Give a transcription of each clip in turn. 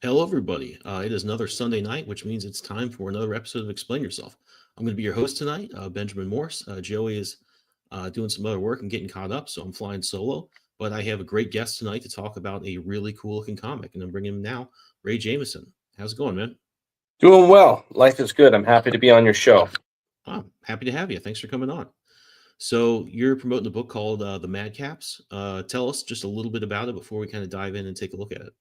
Hello, everybody. It is another Sunday night, which means it's time for another episode of Explain Yourself. I'm going to be your host tonight, Benjamin Morse. Joey is doing some other work and getting caught up, so I'm flying solo. But I have a great guest tonight to talk about a really cool looking comic, and I'm bringing him now, Ray Jamison. How's it going, man? Doing well. Life is good. I'm happy to be on your show. Happy to have you. Thanks for coming on. So you're promoting a book called The Madcaps. Tell us just a little bit about it before we kind of dive in and take a look at it.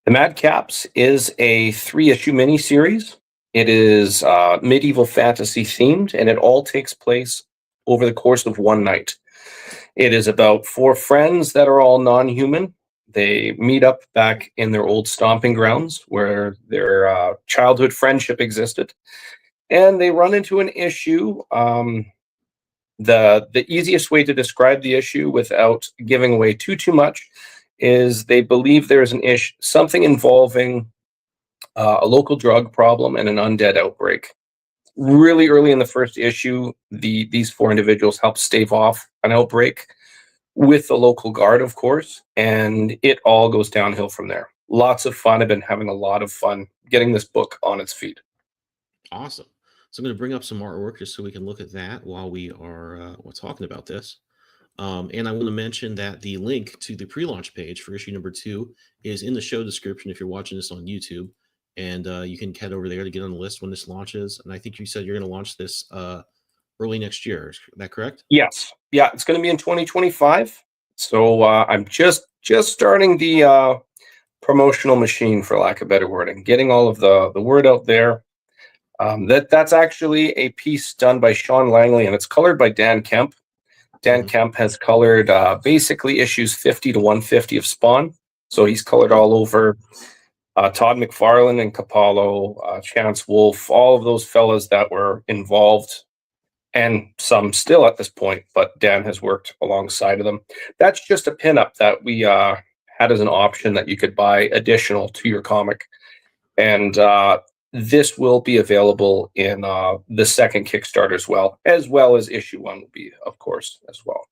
The Madcaps is a 3-issue miniseries. It is medieval fantasy themed, and it all takes place over the course of one night. It is about 4 friends that are all non-human. They meet up back in their old stomping grounds where their childhood friendship existed, and they run into an issue. The easiest way to describe the issue without giving away too much is they believe there is an issue, something involving a local drug problem and an undead outbreak. Really early in the first issue, these 4 individuals help stave off an outbreak with the local guard, of course, and it all goes downhill from there. Lots of fun. I've been having a lot of fun getting this book on its feet. Awesome. So I'm going to bring up some artwork just so we can look at that while we're talking about this. And I want to mention that the link to the pre-launch page for issue number 2 is in the show description if you're watching this on YouTube. And you can head over there to get on the list when this launches. And I think you said you're going to launch this early next year. Is that correct? Yes. Yeah, it's going to be in 2025. So I'm just starting the promotional machine, for lack of better wording, getting all of the word out there. That's actually a piece done by Sean Langley, and it's colored by Dan Kemp. Dan Kemp has colored basically issues 50 to 150 of Spawn. So he's colored all over Todd McFarlane and Capallo, Chance Wolfe, all of those fellas that were involved, and some still at this point, but Dan has worked alongside of them. That's just a pinup that we had as an option that you could buy additional to your comic. And this will be available in the second Kickstarter as well as issue 1 will be, of course, as well.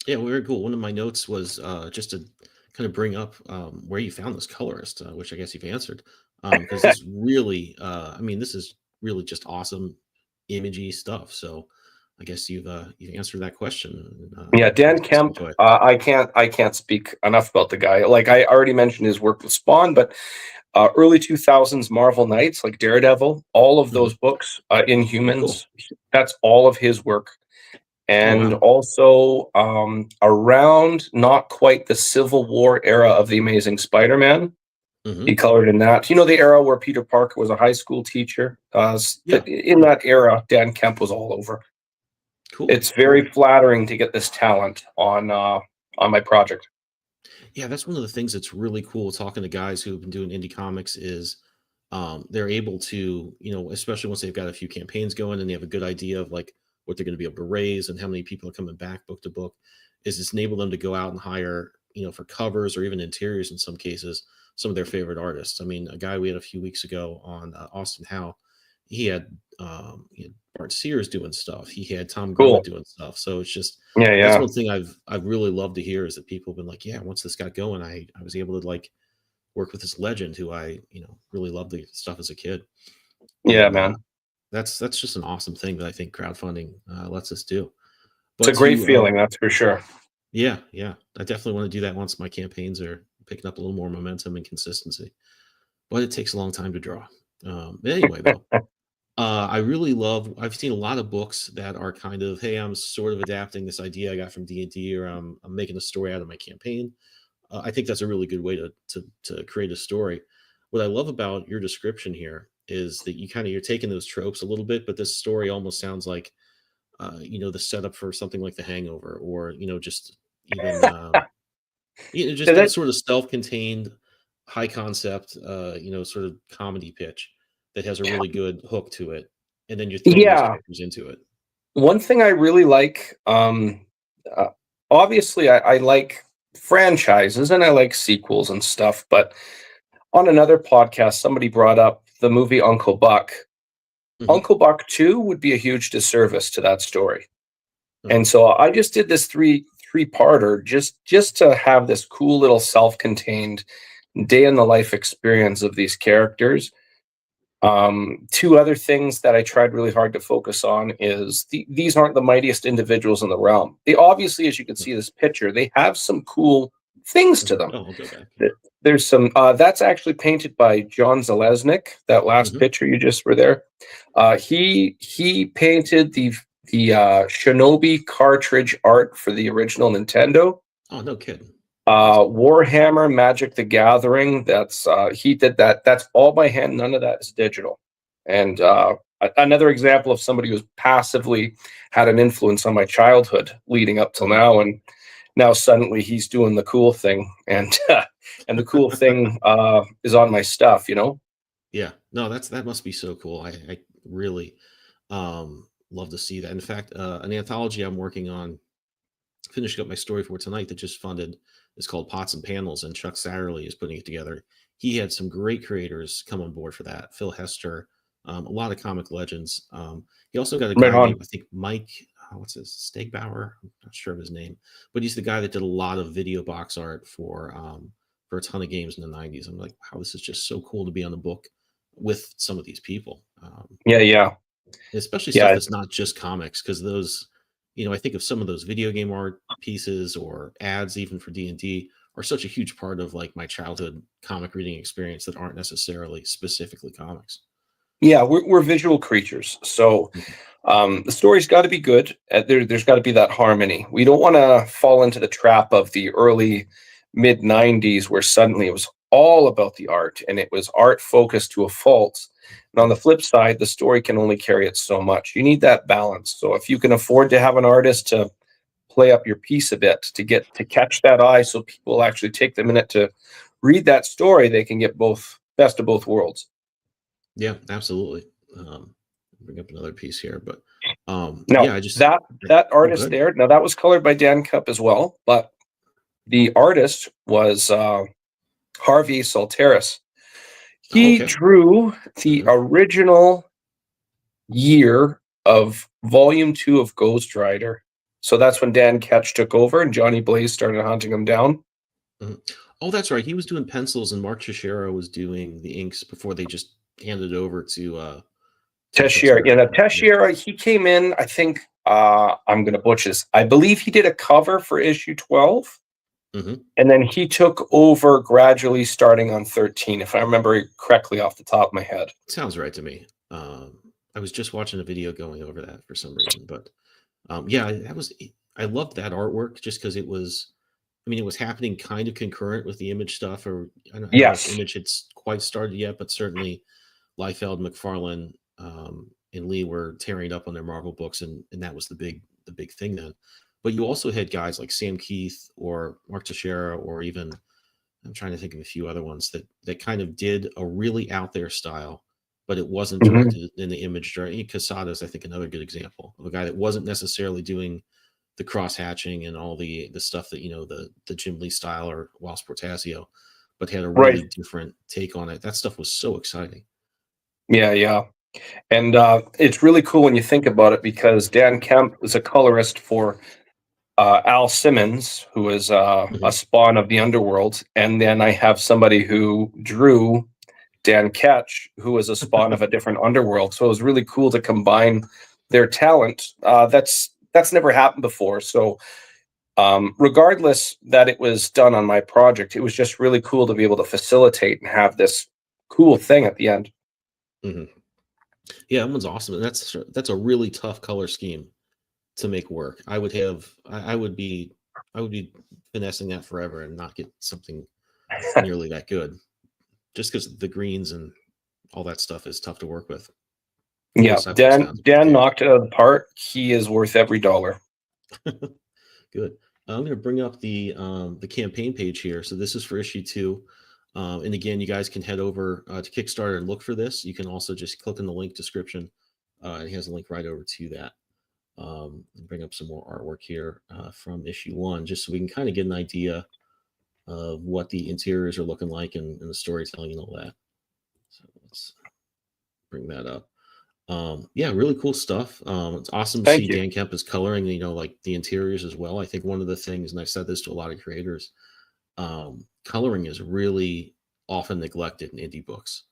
Yeah, very cool. One of my notes was just to kind of bring up where you found this colorist, which I guess you've answered. Because this really, this is really just awesome imagey stuff. So I guess you've answered that question. Yeah, Dan Kemp. I can't speak enough about the guy. Like I already mentioned his work with Spawn, but early 2000s Marvel Knights like Daredevil, all of those books, Inhumans, that's all of his work. And also around not quite the Civil War era of the Amazing Spider-Man, he colored in that. You know, the era where Peter Parker was a high school teacher? In that era, Dan Kemp was all over. Cool. It's very flattering to get this talent on my project. Yeah, that's one of the things that's really cool talking to guys who've been doing indie comics is they're able to, especially once they've got a few campaigns going and they have a good idea of like what they're going to be able to raise and how many people are coming back book to book, is it's enable them to go out and hire, for covers or even interiors in some cases, some of their favorite artists. I mean, a guy we had a few weeks ago on Austin Howe, he had Bart Sears doing stuff. He had Tom Grella doing stuff. So it's just that's one thing I've really loved to hear is that people have been like, yeah, once this got going, I was able to like work with this legend who I really loved the stuff as a kid. Yeah, man. That's just an awesome thing that I think crowdfunding lets us do. But it's a great feeling, that's for sure. Yeah. I definitely want to do that once my campaigns are picking up a little more momentum and consistency. But it takes a long time to draw. Anyway, though. I've seen a lot of books that are kind of, hey, I'm sort of adapting this idea I got from D&D, or I'm making a story out of my campaign. I think that's a really good way to create a story. What I love about your description here is that you're taking those tropes a little bit, but this story almost sounds like, the setup for something like The Hangover, or, just even, just that sort of self-contained, high concept, sort of comedy pitch that has a really good hook to it, and then you're throwing those characters into it. One thing I really like, obviously, I like franchises and I like sequels and stuff, but on another podcast, somebody brought up the movie Uncle Buck. Uncle Buck 2 would be a huge disservice to that story. And so I just did this three-parter just to have this cool little self-contained day in the life experience of these characters. Two other things that I tried really hard to focus on is these aren't the mightiest individuals in the realm. They obviously, as you can see this picture, they have some cool things to them. Oh, I'll go back. There's some that's actually painted by John Zalesnik. That last picture you just were there. He painted the Shinobi cartridge art for the original Nintendo. Oh, no kidding. Warhammer Magic the Gathering. That's he did that. That's all by hand. None of that is digital. And another example of somebody who's passively had an influence on my childhood leading up till now, and now suddenly he's doing the cool thing, and and the cool thing is on my stuff. You know. Yeah, no, that must be so cool. I really love to see that. In fact, an anthology I'm working on, finishing up my story for tonight, that just funded, is called Pots and Panels, and Chuck Satterley is putting it together. He had some great creators come on board for that. Phil Hester, a lot of comic legends. He also got a Right guy on. named, I think, Mike, what's his, Stegbauer? I'm not sure of his name, but he's the guy that did a lot of video box art for a ton of games in the 90s. I'm like, wow, this is just so cool to be on the book with some of these people. Yeah. Especially stuff Yeah. that's not just comics, because those, I think of some of those video game art pieces or ads, even for D&D, are such a huge part of like my childhood comic reading experience that aren't necessarily specifically comics. Yeah, we're visual creatures, so Mhm. the story's got to be good. There's got to be that harmony. We don't want to fall into the trap of the early mid '90s, where suddenly it was all about the art, and it was art focused to a fault. And on the flip side, the story can only carry it so much. You need that balance. So if you can afford to have an artist to play up your piece a bit to catch that eye, so people actually take the minute to read that story, they can get both best of both worlds. Yeah, absolutely. Bring up another piece here, but Now yeah, I just that oh, artist good. there, now that was colored by Dan Cup as well, but the artist was Harvey Salteris. Oh, He okay. drew the Mhm. original year of Volume 2 of Ghost Rider. So that's when Dan Ketch took over and Johnny Blaze started hunting him down. Mhm. Oh, that's right. He was doing pencils, and Mark Cicero was doing the inks before they just handed it over to Chuck Teixeira, yeah, now Schuster. Yeah. Teixeira, he came in, I think, I'm going to butcher this. I believe he did a cover for issue 12. Hmm. And then he took over gradually starting on 13, if I remember correctly off the top of my head. Sounds right to me. I was just watching a video going over that for some reason, but yeah, I loved that artwork just because it was. I mean, it was happening kind of concurrent with the Image stuff, or I don't know if Yes. Image had quite started yet, but certainly Liefeld, McFarlane, and Lee were tearing it up on their Marvel books, and that was the big thing then. But you also had guys like Sam Keith or Mark Teixeira, or even, I'm trying to think of a few other ones that kind of did a really out there style, but it wasn't Mhm. directed in the Image. Casada is, I think, another good example of a guy that wasn't necessarily doing the cross hatching and all the stuff that the Jim Lee style or Whilst Portasio, but had a Right. really different take on it. That stuff was so exciting. Yeah. And it's really cool when you think about it because Dan Kemp was a colorist for Al Simmons, who is a Mhm. spawn of the underworld. And then I have somebody who drew Dan Ketch, who was a spawn of a different underworld. So it was really cool to combine their talent. That's never happened before. So regardless that it was done on my project, it was just really cool to be able to facilitate and have this cool thing at the end. Mhm. Yeah, that one's awesome, and that's a really tough color scheme to make work. I would be finessing that forever and not get something nearly that good, just because the greens and all that stuff is tough to work with. At Yeah, least I've always Dan found to be the Dan case. knocked it out of the park. He is worth every dollar. Good. I'm going to bring up the campaign page here. So this is for issue 2, and again, you guys can head over to Kickstarter and look for this. You can also just click on the link description. It has a link right over to that. And bring up some more artwork here from issue 1, just so we can kind of get an idea of what the interiors are looking like, and the storytelling and all that. So let's bring that up. Yeah, really cool stuff. It's awesome to see Thank you. Dan Kemp is coloring, like the interiors as well. I think one of the things, and I've said this to a lot of creators, coloring is really often neglected in indie books.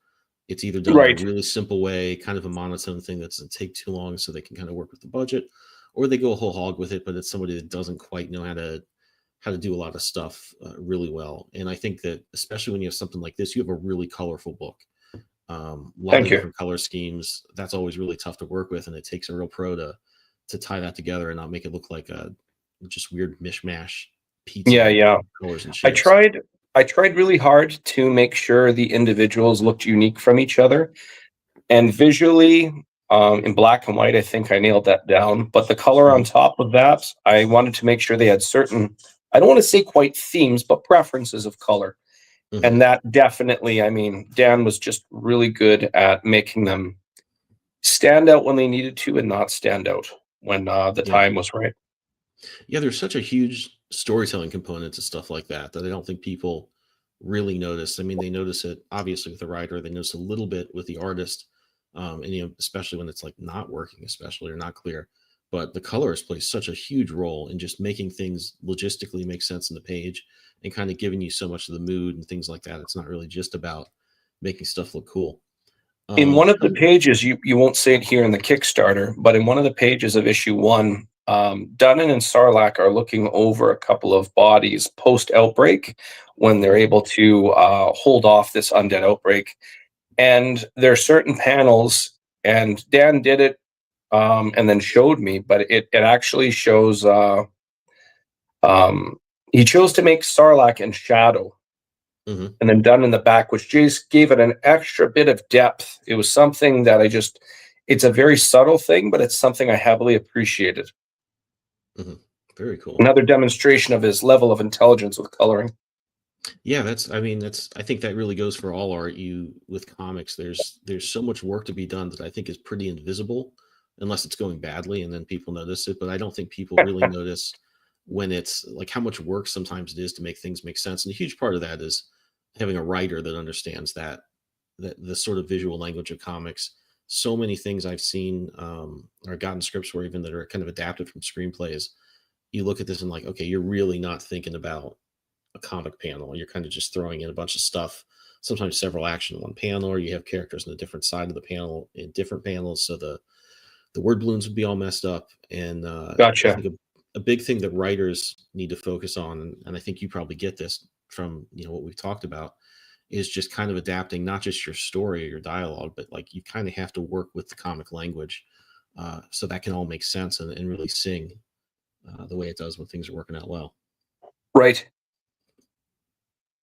It's either done in a Right. really simple way, kind of a monotone thing that doesn't take too long so they can kind of work with the budget, or they go a whole hog with it, but it's somebody that doesn't quite know how to do a lot of stuff really well. And I think that especially when you have something like this, you have a really colorful book. A lot Thank of you. different color schemes. That's always really tough to work with, and it takes a real pro to tie that together and not make it look like a just weird mishmash pizza Yeah, of yeah. colors and I shapes. tried I tried really hard to make sure the individuals looked unique from each other. And visually, in black and white, I think I nailed that down. But the color on Mhm, top of that, I wanted to make sure they had certain, I don't want to say quite themes, but preferences of color. mhm. And that definitely, I mean, Dan was just really good at making them stand out when they needed to and not stand out when the Yeah, time was right. yeah. There's such a huge storytelling component to stuff like that I don't think people really notice. I mean, they notice it obviously with the writer. They notice a little bit with the artist, and especially when it's like not working, especially or not clear. But the colorist plays such a huge role in just making things logistically make sense in the page and kind of giving you so much of the mood and things like that. It's not really just about making stuff look cool. In one of the Tell me- pages, you won't see it here in the Kickstarter, but in one of the pages of issue one, Dunnan and Sarlacc are looking over a couple of bodies post outbreak when they're able to hold off this undead outbreak. And there are certain panels, and Dan did it and then showed me, but it actually shows. Um, he chose to make Sarlacc in shadow Mhm. and then done in the back, which just gave it an extra bit of depth. It was something that it's a very subtle thing, but it's something I heavily appreciated. Mhm. Very cool. Another demonstration of his level of intelligence with coloring. Yeah, I mean, I think that really goes for all art. You with comics, there's so much work to be done that I think is pretty invisible unless it's going badly and then people notice it. But I don't think people really notice when it's like how much work sometimes it is to make things make sense. And a huge part of that is having a writer that understands that the sort of visual language of comics. So many things I've seen or gotten scripts for even that are kind of adapted from screenplays. You look at this and like, okay, you're really not thinking about a comic panel. You're kind of just throwing in a bunch of stuff, sometimes several action in one panel, or you have characters on a different side of the panel in different panels. So the word balloons would be all messed up. And I Gotcha. think a big thing that writers need to focus on, and I think you probably get this from what we've talked about, is just kind of adapting not just your story or your dialogue, but like you kind of have to work with the comic language so that can all make sense and really sing the way it does when things are working out well. Right.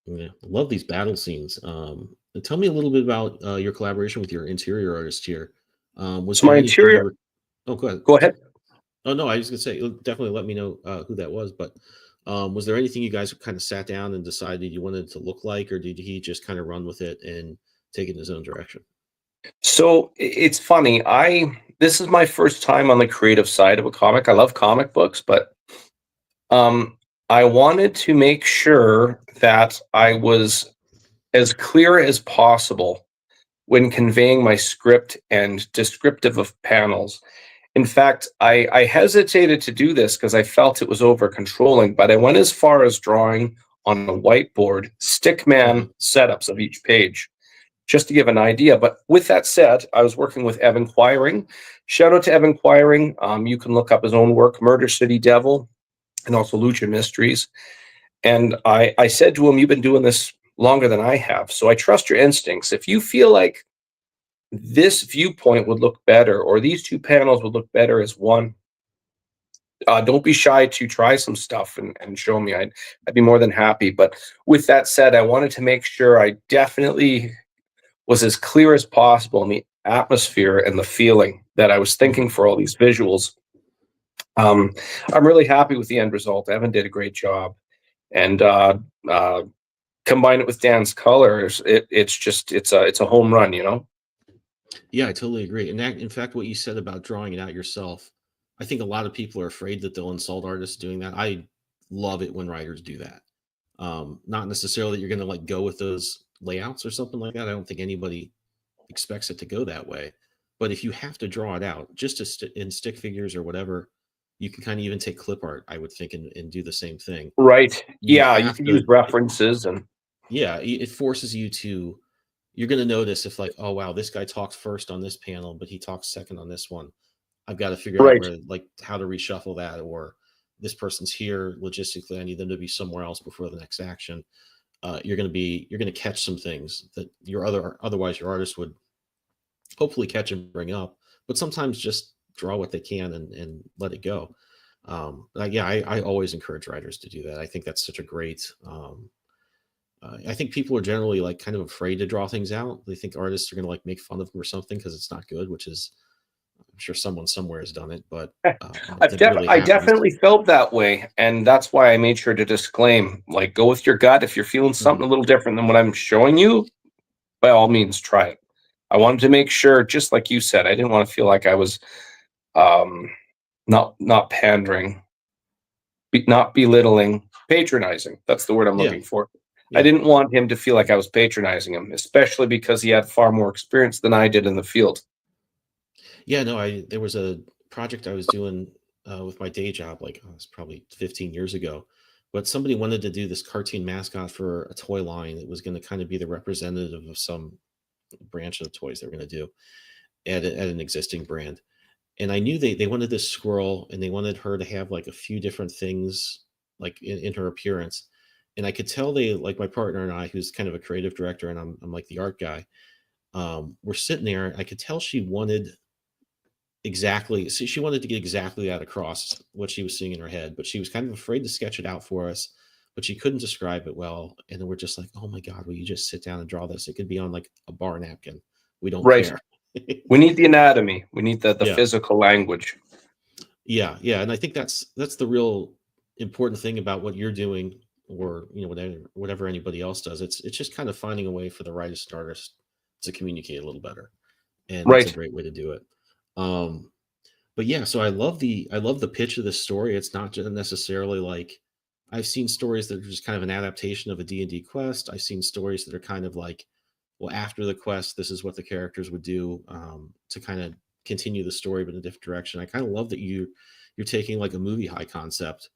Yeah, love these battle scenes. And tell me a little bit about your collaboration with your interior artist here. Was So there my anything you interior, were? Oh, go ahead. go ahead. Oh no, I was gonna say definitely let me know who that was. But was there anything you guys kind of sat down and decided you wanted it to look like, or did he just kind of run with it and take it in his own direction? So it's funny. This is my first time on the creative side of a comic. I love comic books, but um, I wanted to make sure that I was as clear as possible when conveying my script and descriptive of panels. In fact, I hesitated to do this because I felt it was over controlling, but I went as far as drawing on a whiteboard Hmm. stickman setups of each page just to give an idea. But with that said, I was working with Evan Quiring. Shout out to Evan Quiring. You can look up his own work, Murder City Devil, and also Lucha Mysteries. And I said to him, "You've been doing this longer than I have, so I trust your instincts. If you feel like this viewpoint would look better, or these two panels would look better as one, don't be shy to try some stuff and show me. I'd be more than happy." But with that said, I wanted to make sure I definitely was as clear as possible in the atmosphere and the feeling that I was Hmm. thinking for all these visuals. Um, I'm really happy with the end result. Evan did a great job, and uh, combine it with Dan's colors, it's a home run, you know. Yeah, I totally agree. And that, in fact, what you said about drawing it out yourself, I think a lot of people are afraid that they'll insult artists doing that. I love it when writers do that. Not necessarily that you're going to like go with those layouts or something like that. I don't think anybody expects it to go that way. But if you have to draw it out, just in stick figures or whatever, you can kind of even take clip art, I would think, and do the same thing. Right. You Yeah, you have could use to, references and yeah, it forces you to. You're going to notice if like, oh wow, this guy talked first on this panel, but he talks second on this one. I've got to figure out Right. where, like, how to reshuffle that, or this person's here logistically. I need them to be somewhere else before the next action. You're going to catch some things that otherwise your artist would hopefully catch and bring up, but sometimes just draw what they can and let it go. Yeah, I always encourage writers to do that. I think that's such a great. I think people are generally like kind of afraid to draw things out. They think artists are going to like make fun of them or something because it's not good, which is, I'm sure someone somewhere has done it, but if it really I happens, definitely felt that way, and that's why I made sure to disclaim, like, go with your gut. If you're feeling something mhm. a little different than what I'm showing you, by all means, try it. I wanted to make sure, just like you said, I didn't want to feel like I was um, not pandering, not belittling, patronizing. That's the word I'm Yeah, looking for. I yeah, didn't want him to feel like I was patronizing him, especially because he had far more experience than I did in the field. yeah. No, I there was a project I was doing with my day job, like it was probably 15 years ago, but somebody wanted to do this cartoon mascot for a toy line that was going to kind of be the representative of some branch of the toys they were going to do at an existing brand. And I knew they wanted this squirrel and they wanted her to have like a few different things like in her appearance. And I could tell they like my partner and I, who's kind of a creative director, and I'm like the art guy. We're sitting there. I could tell she wanted exactly, see, she wanted to get exactly that across what she was seeing in her head, but she was kind of afraid to sketch it out for us, but she couldn't describe it well. And then we're just like, oh my God, will you just sit down and draw this? It could be on like a bar napkin. We don't Right. care. We need the anatomy. We need the Yeah. physical language. Yeah, yeah, and I think that's the real important thing about what you're doing, or whatever anybody else does. It's just kind of finding a way for the writers and artists to communicate a little better, and that's a Right. great way to do it. Um, but yeah, so I love the pitch of this story. It's not just necessarily like, I've seen stories that are just kind of an adaptation of a D&D quest. I've seen stories that are kind of like, well, after the quest, this is what the characters would do to kind of continue the story, but in a different direction. I kind of love that you're taking like a movie high concept,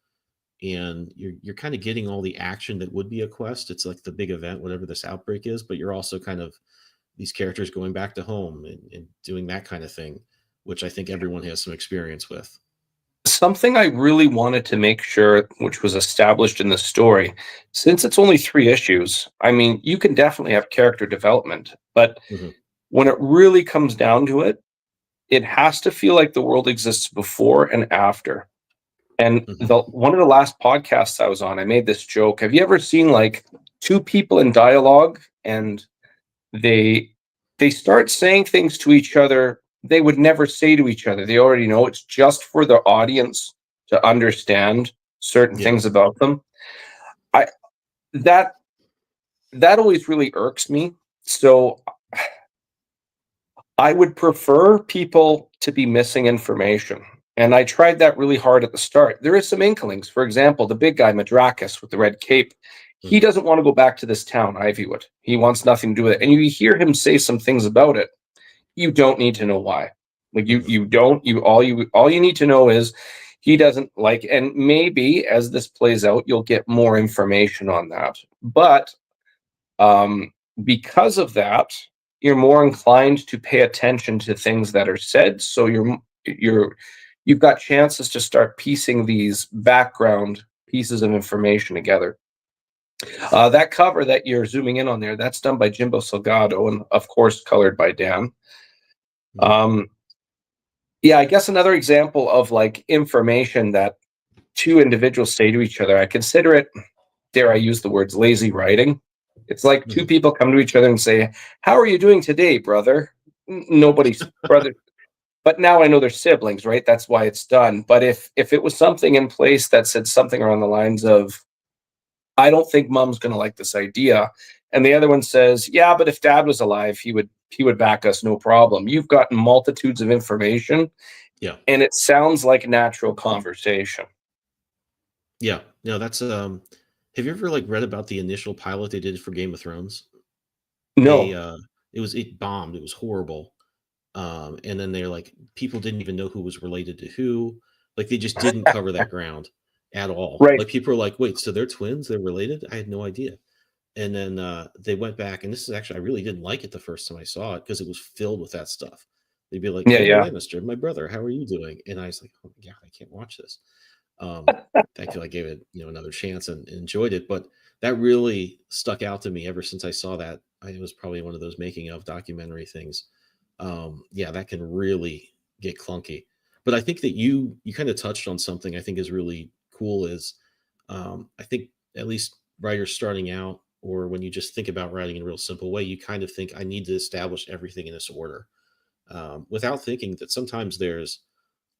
and you're kind of getting all the action that would be a quest. It's like the big event, whatever this outbreak is, but you're also kind of these characters going back to home and doing that kind of thing, which I think everyone has some experience with. Something I really wanted to make sure, which was established in the story, since it's only 3 issues, I mean, you can definitely have character development, but Hmm. when it really comes down to it, it has to feel like the world exists before and after. And Hmm. the one of the last podcasts I was on, I made this joke. Have you ever seen like two people in dialogue and they they start saying things to each other they would never say to each other. They already know it's just for the audience to understand certain Yeah. things about them. I that that always really irks me. So I would prefer people to be missing information. And I tried that really hard at the start. There is some inklings. For example, the big guy, Madrakis, with the red cape, he Hmm. doesn't want to go back to this town, Ivywood. He wants nothing to do with it. And you hear him say some things about it. You don't need to know why. Like Hmm. you don't all you need to know is he doesn't like, and maybe as this plays out, you'll get more information on that. But um, because of that, you're more inclined to pay attention to things that are said. So you've got chances to start piecing these background pieces of information together. That cover that you're zooming in on there, that's done by Jimbo Salgado, and of course colored by Dan. Hmm. Um, yeah, I guess another example of like information that two individuals say to each other, I consider it, dare I use the words, lazy writing. It's like two Hmm. people come to each other and say, "How are you doing today, brother?" Nobody's brother, but now I know they're siblings, right? That's why it's done. But if it was something in place that said something around the lines of, "I don't think mom's going to like this idea," and the other one says, "Yeah, but if dad was alive, he would back us, no problem." You've got multitudes of information, Yeah. and it sounds like natural conversation. Yeah. No, that's have you ever like read about the initial pilot they did for Game of Thrones? They No. it bombed. It was horrible. And then they're like, people didn't even know who was related to who. Like they just didn't cover that ground at all. Right. Like people are like, wait, so they're twins? They're related? I had no idea. And then they went back, and this is actually, I really didn't like it the first time I saw it because it was filled with that stuff. They'd be like, Yeah, Jamie yeah. Lannister, my brother, how are you doing? And I was like, oh my God, I can't watch this. Um, Thankfully, I gave it, another chance and enjoyed it. But that really stuck out to me ever since I saw that. It was probably one of those making of documentary things. Yeah, that can really get clunky. But I think that you kind of touched on something I think is really cool. Is I think at least writers starting out, or when you just think about writing in a real simple way, you kind of think I need to establish everything in this order, without thinking that sometimes there's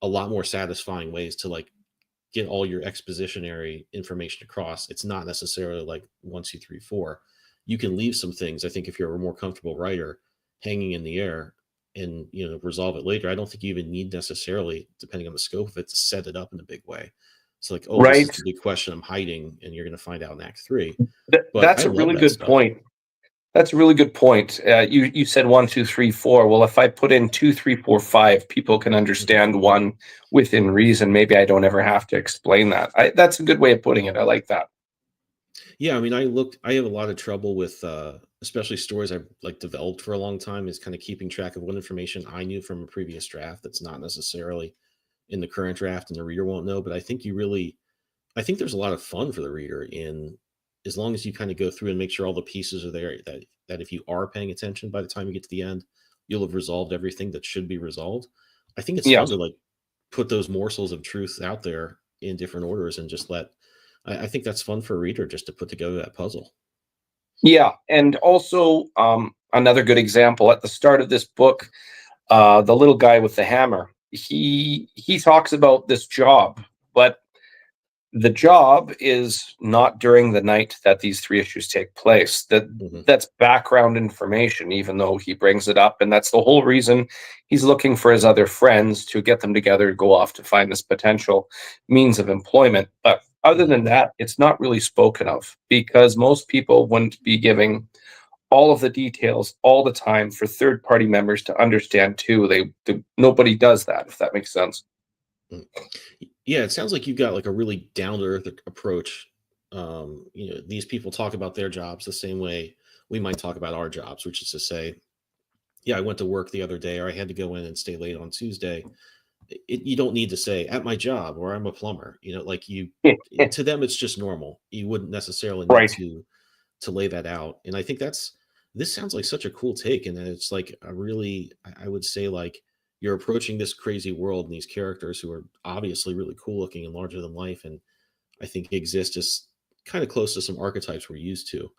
a lot more satisfying ways to like get all your expositionary information across. It's not necessarily like one, two, three, four. You can leave some things, I think, if you're a more comfortable writer, hanging in the air and resolve it later. I don't think you even need necessarily, depending on the scope of it, to set it up in a big way. It's like, oh, this is Right. the big question I'm hiding, and you're going to find out in Act Three. But I That's a love really that good stuff. point. That's a really good point. You said one, two, three, four. Well, if I put in two, three, four, five, people can Mhm. understand one within reason. Maybe I don't ever have to explain that. That's a good way of putting it. I like that. Yeah, I mean, I have a lot of trouble with, especially stories I've like developed for a long time, is kind of keeping track of what information I knew from a previous draft that's not necessarily in the current draft and the reader won't know. But I think there's a lot of fun for the reader in, as long as you kind of go through and make sure all the pieces are there, that if you are paying attention by the time you get to the end, you'll have resolved everything that should be resolved. I think it's fun Yes. to like put those morsels of truth out there in different orders and just let, I think that's fun for a reader just to put together that puzzle. Yeah. And also, another good example at the start of this book, the little guy with the hammer, he talks about this job, but the job is not during the night that these three issues take place. Hmm. That's background information, even though he brings it up, and that's the whole reason he's looking for his other friends to get them together to go off to find this potential means of employment. But other Hmm. than that, it's not really spoken of because most people wouldn't be giving all of the details all the time for third party members to understand too. Nobody does that, if that makes sense. Yeah, it sounds like you've got like a really down to earth approach. These people talk about their jobs the same way we might talk about our jobs, which is to say, yeah, I went to work the other day, or I had to go in and stay late on Tuesday. You don't need to say at my job or I'm a plumber. Like to them, it's just normal. You wouldn't necessarily need Right. to lay that out. And I think this sounds like such a cool take, and that it's like I would say like you're approaching this crazy world and these characters who are obviously really cool looking and larger than life, and I think exist just kind of close to some archetypes we're used to,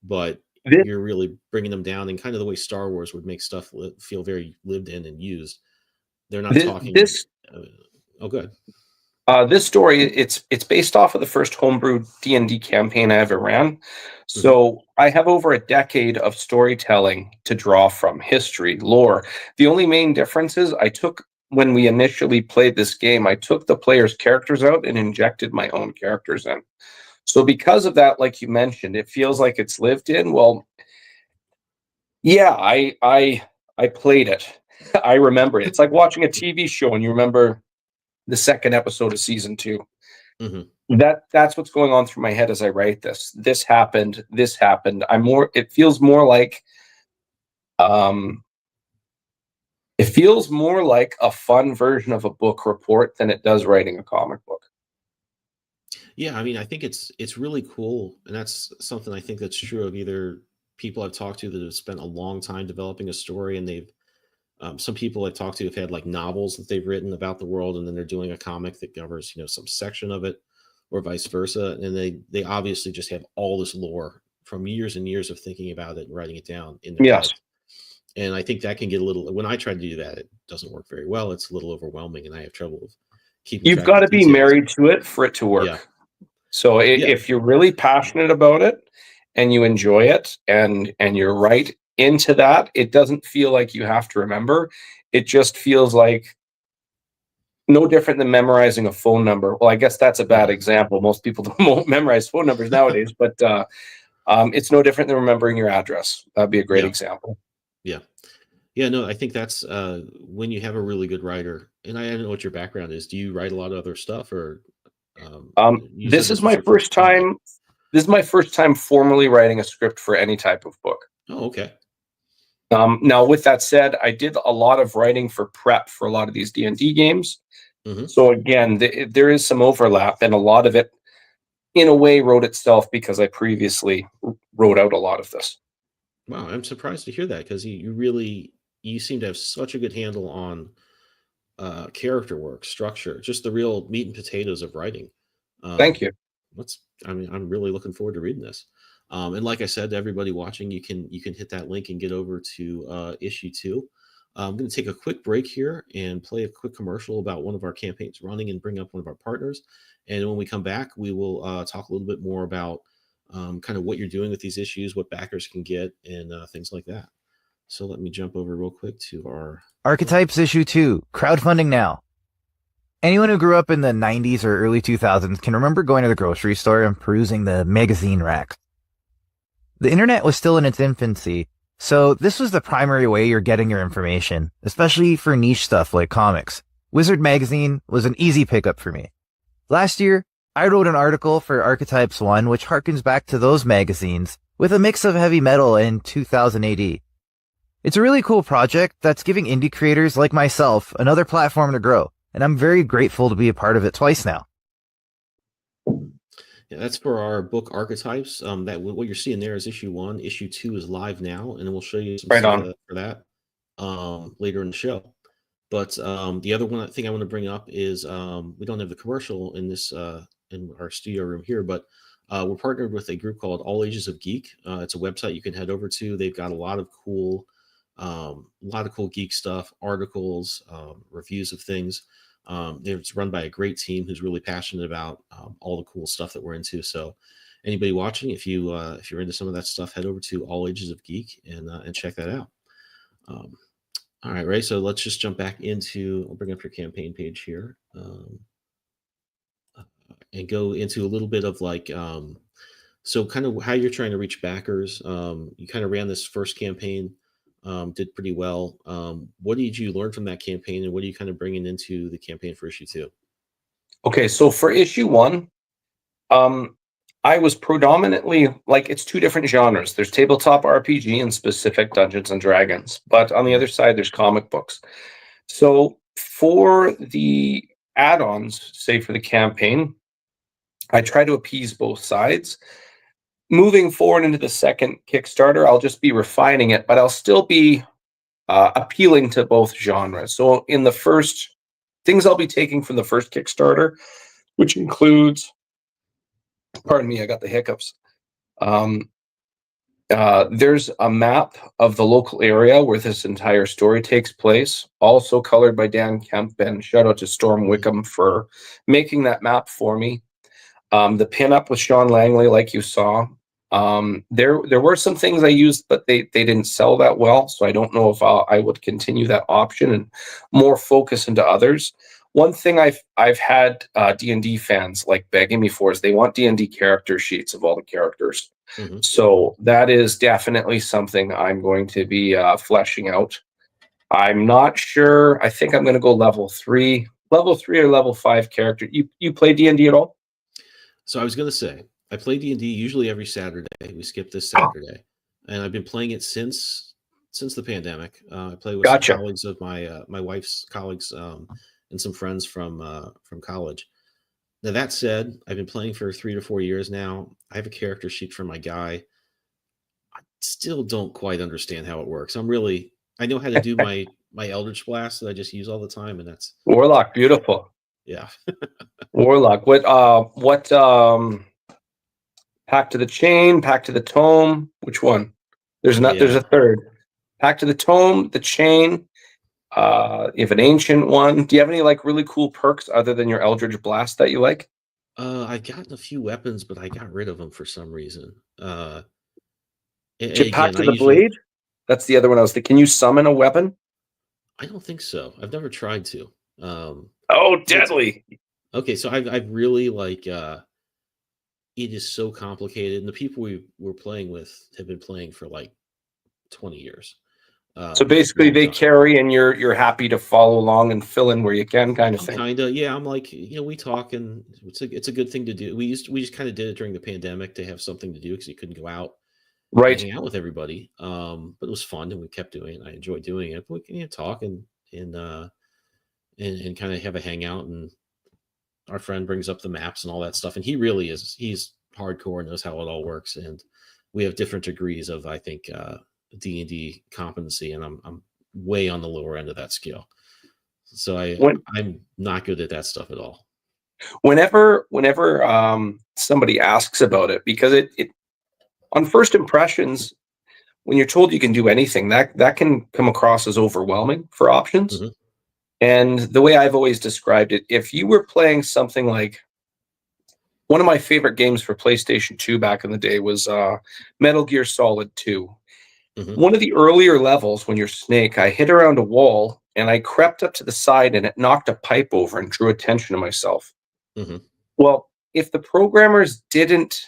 but This, you're really bringing them down in kind of the way Star Wars would make stuff feel very lived in and used. They're not talking. this Uh, oh, good. This story, it's based off of the first homebrew D&D campaign I ever ran. Hmm. So I have over a decade of storytelling to draw from, history, lore. The only main difference is when we initially played this game, I took the players' characters out and injected my own characters in. So because of that, like you mentioned, it feels like it's lived in. Well, yeah, I played it. I remember it. It's like watching a TV show and you remember the second episode of season two. Hmm. That's what's going on through my head as I write this. This happened. This happened. It feels more like um a fun version of a book report than it does writing a comic book. Yeah, I mean, I think it's really cool, and that's something I think that's true of either people I've talked to that have spent a long time developing a story, and they've some people I've talked to have had like novels that they've written about the world, and then they're doing a comic that covers some section of it, or vice versa, and they obviously just have all this lore from years and years of thinking about it and writing it down in their Yes. heads. And I think that can get a little, when I try to do that, it doesn't work very well. It's a little overwhelming, and I have trouble with keeping You've track got of to be details. married to it for it to Yeah, work. So yeah, if you're really passionate about it and you enjoy it and you're right into that, it doesn't feel like you have to remember. It just feels like no different than memorizing a phone number. Well, I guess that's a bad yeah. example. Most people don't memorize phone numbers nowadays, but it's no different than remembering your address. That'd be a great Yeah, example. yeah. Yeah, no, I think that's when you have a really good writer, and I don't know what your background is. Do you write a lot of other stuff, or you said This is this was my your first first comic? time. This is my first time formally writing a script for any type of book. Oh, okay. Now, with that said, I did a lot of writing for prep for a lot of these D&D games. Mm-hmm. So again, there is some overlap, and a lot of it, in a way, wrote itself because I previously wrote out a lot of this. Wow, I'm surprised to hear that because you seem to have such a good handle on character work, structure, just the real meat and potatoes of writing. Thank Um, you. I'm really looking forward to reading this. And like I said to everybody watching, you can hit that link and get over to issue 2. I'm going to take a quick break here and play a quick commercial about one of our campaigns running and bring up one of our partners. And when we come back, we will talk a little bit more about kind of what you're doing with these issues, what backers can get, and things like that. So let me jump over real quick to our Archetypes issue 2, crowdfunding now. Anyone who grew up in the 90s or early 2000s can remember going to the grocery store and perusing the magazine racks. The internet was still in its infancy, so this was the primary way you're getting your information, especially for niche stuff like comics. Wizard Magazine was an easy pickup for me. Last year, I wrote an article for Archetypes 1 which harkens back to those magazines with a mix of heavy metal and 2000 AD. It's a really cool project that's giving indie creators like myself another platform to grow, and I'm very grateful to be a part of it twice now. Yeah, that's for our book Archetypes. That what you're seeing there is issue 1. Issue 2 is live now, and then we'll show you some Right stuff on. for that later in the show. But the other one thing I want to bring up is we don't have the commercial in this in our studio room here, but we're partnered with a group called All Ages of Geek. It's a website you can head over to. They've got a lot of cool geek stuff, articles, reviews of things. It's run by a great team who's really passionate about all the cool stuff that we're into. So anybody watching, if you're into some of that stuff, head over to All Ages of Geek and check that out. All right, Ray. So let's just jump back into. I'll bring up your campaign page here and go into a little bit of like so kind of how you're trying to reach backers. You kind of ran this first campaign, did pretty well. What did you learn from that campaign, and what are you kind of bringing into the campaign for issue 2? Okay, so for issue 1, I was predominantly, like, it's 2 different genres. There's tabletop RPG and specific Dungeons and Dragons, but on the other side, there's comic books. So for the add-ons, say for the campaign, I try to appease both sides. Moving forward into the second Kickstarter, I'll just be refining it, but I'll still be appealing to both genres. So in the first things I'll be taking from the first Kickstarter, which includes, pardon me, I got the hiccups. There's a map of the local area where this entire story takes place, also colored by Dan Kemp, and shout out to Storm Wickham for making that map for me. The pinup with Sean Langley, like you saw. There were some things I used, but they didn't sell that well, so I don't know if I would continue that option and more focus into others. One thing I've had D&D fans like begging me for is they want D&D character sheets of all the characters. Mm-hmm. So that is definitely something I'm going to be fleshing out. I'm not sure. I think I'm going to go level 3 or level 5 character. You play D&D at all? So I was going to say, I play D&D usually every Saturday. We skip this Saturday, and I've been playing it since the pandemic. I play with Gotcha. some colleagues of my wife's colleagues and some friends from college. Now that said, I've been playing for 3 to 4 years now. I have a character sheet for my guy. I still don't quite understand how it works. I know how to do my Eldritch Blast that I just use all the time, and that's Warlock, beautiful. yeah. Warlock. What Pack to the Chain, Pack to the Tome, which one? There's a third. Pack to the Tome, the Chain, you have an ancient one. Do you have any like really cool perks other than your Eldritch Blast that you like? I've gotten a few weapons, but I got rid of them for some reason. Did you Pack Again, to the Blade? That's the other one I was thinking. Can you summon a weapon? I don't think so. I've never tried to. Oh, deadly. Okay, so I've really like it is so complicated, and the people we were playing with have been playing for like 20 years. So basically, they carry, and you're happy to follow along and fill in where you can, kind of thing. Kind of, yeah. I'm like, we talk, and it's a good thing to do. We just kind of did it during the pandemic to have something to do because you couldn't go out and Right. hang out with everybody. But it was fun, and we kept doing it. I enjoyed doing it. But we can talk and kind of have a hangout, and our friend brings up the maps and all that stuff, and he's hardcore, knows how it all works, and we have different degrees of, I think, D&D competency, and I'm way on the lower end of that scale. So I'm not good at that stuff at all. Whenever somebody asks about it, because it on first impressions, when you're told you can do anything, that can come across as overwhelming for options. Mhm. And the way I've always described it, if you were playing something like, one of my favorite games for PlayStation 2 back in the day was Metal Gear Solid 2. Mhm. One of the earlier levels, when you're Snake, I hit around a wall and I crept up to the side and it knocked a pipe over and drew attention to myself. Mhm. Well, if the programmers didn't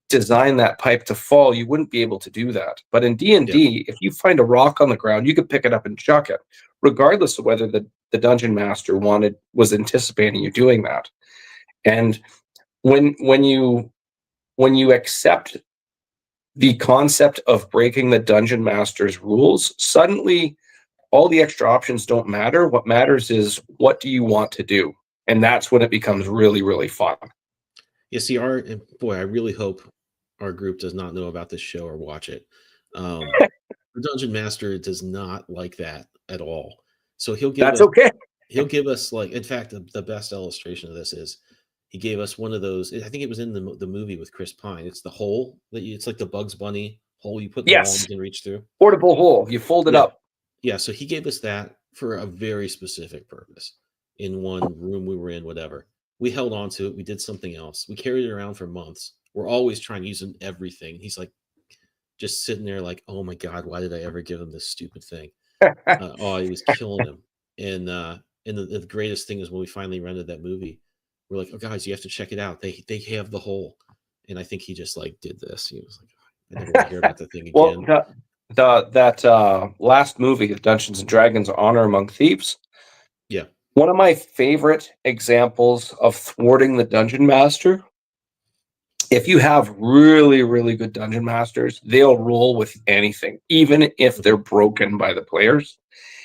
design that pipe to fall, you wouldn't be able to do that. But in D&D, if you find a rock on the ground, you could pick it up and chuck it, regardless of whether the dungeon master was anticipating you doing that. And when you accept the concept of breaking the dungeon master's rules, suddenly all the extra options don't matter. What matters is, what do you want to do? And that's when it becomes really, really fun. Yeah, see, I really hope our group does not know about this show or watch it. The dungeon master does not like that at all. So That's okay. he'll give us, like, in fact, the best illustration of this is he gave us one of those. I think it was in the movie with Chris Pine. It's the hole it's like the Bugs Bunny hole you put in the wall and Yes. you can reach through. Portable hole. You fold it Yeah. up. Yeah, so he gave us that for a very specific purpose. In one room we were in, whatever. We held on to it. We did something else. We carried it around for months. We're always trying to use everything. He's like, just sitting there like, oh my God, why did I ever give him this stupid thing? It was killing him. And the greatest thing is when we finally rented that movie, we're like, oh guys, you have to check it out. They have the hole. And I think he just like did this. He was like, I never want to hear about the thing again. Well, that last movie, Dungeons and Dragons: Honor Among Thieves. Yeah. One of my favorite examples of thwarting the dungeon master. If you have really, really good dungeon masters, they'll roll with anything, even if they're broken by the players.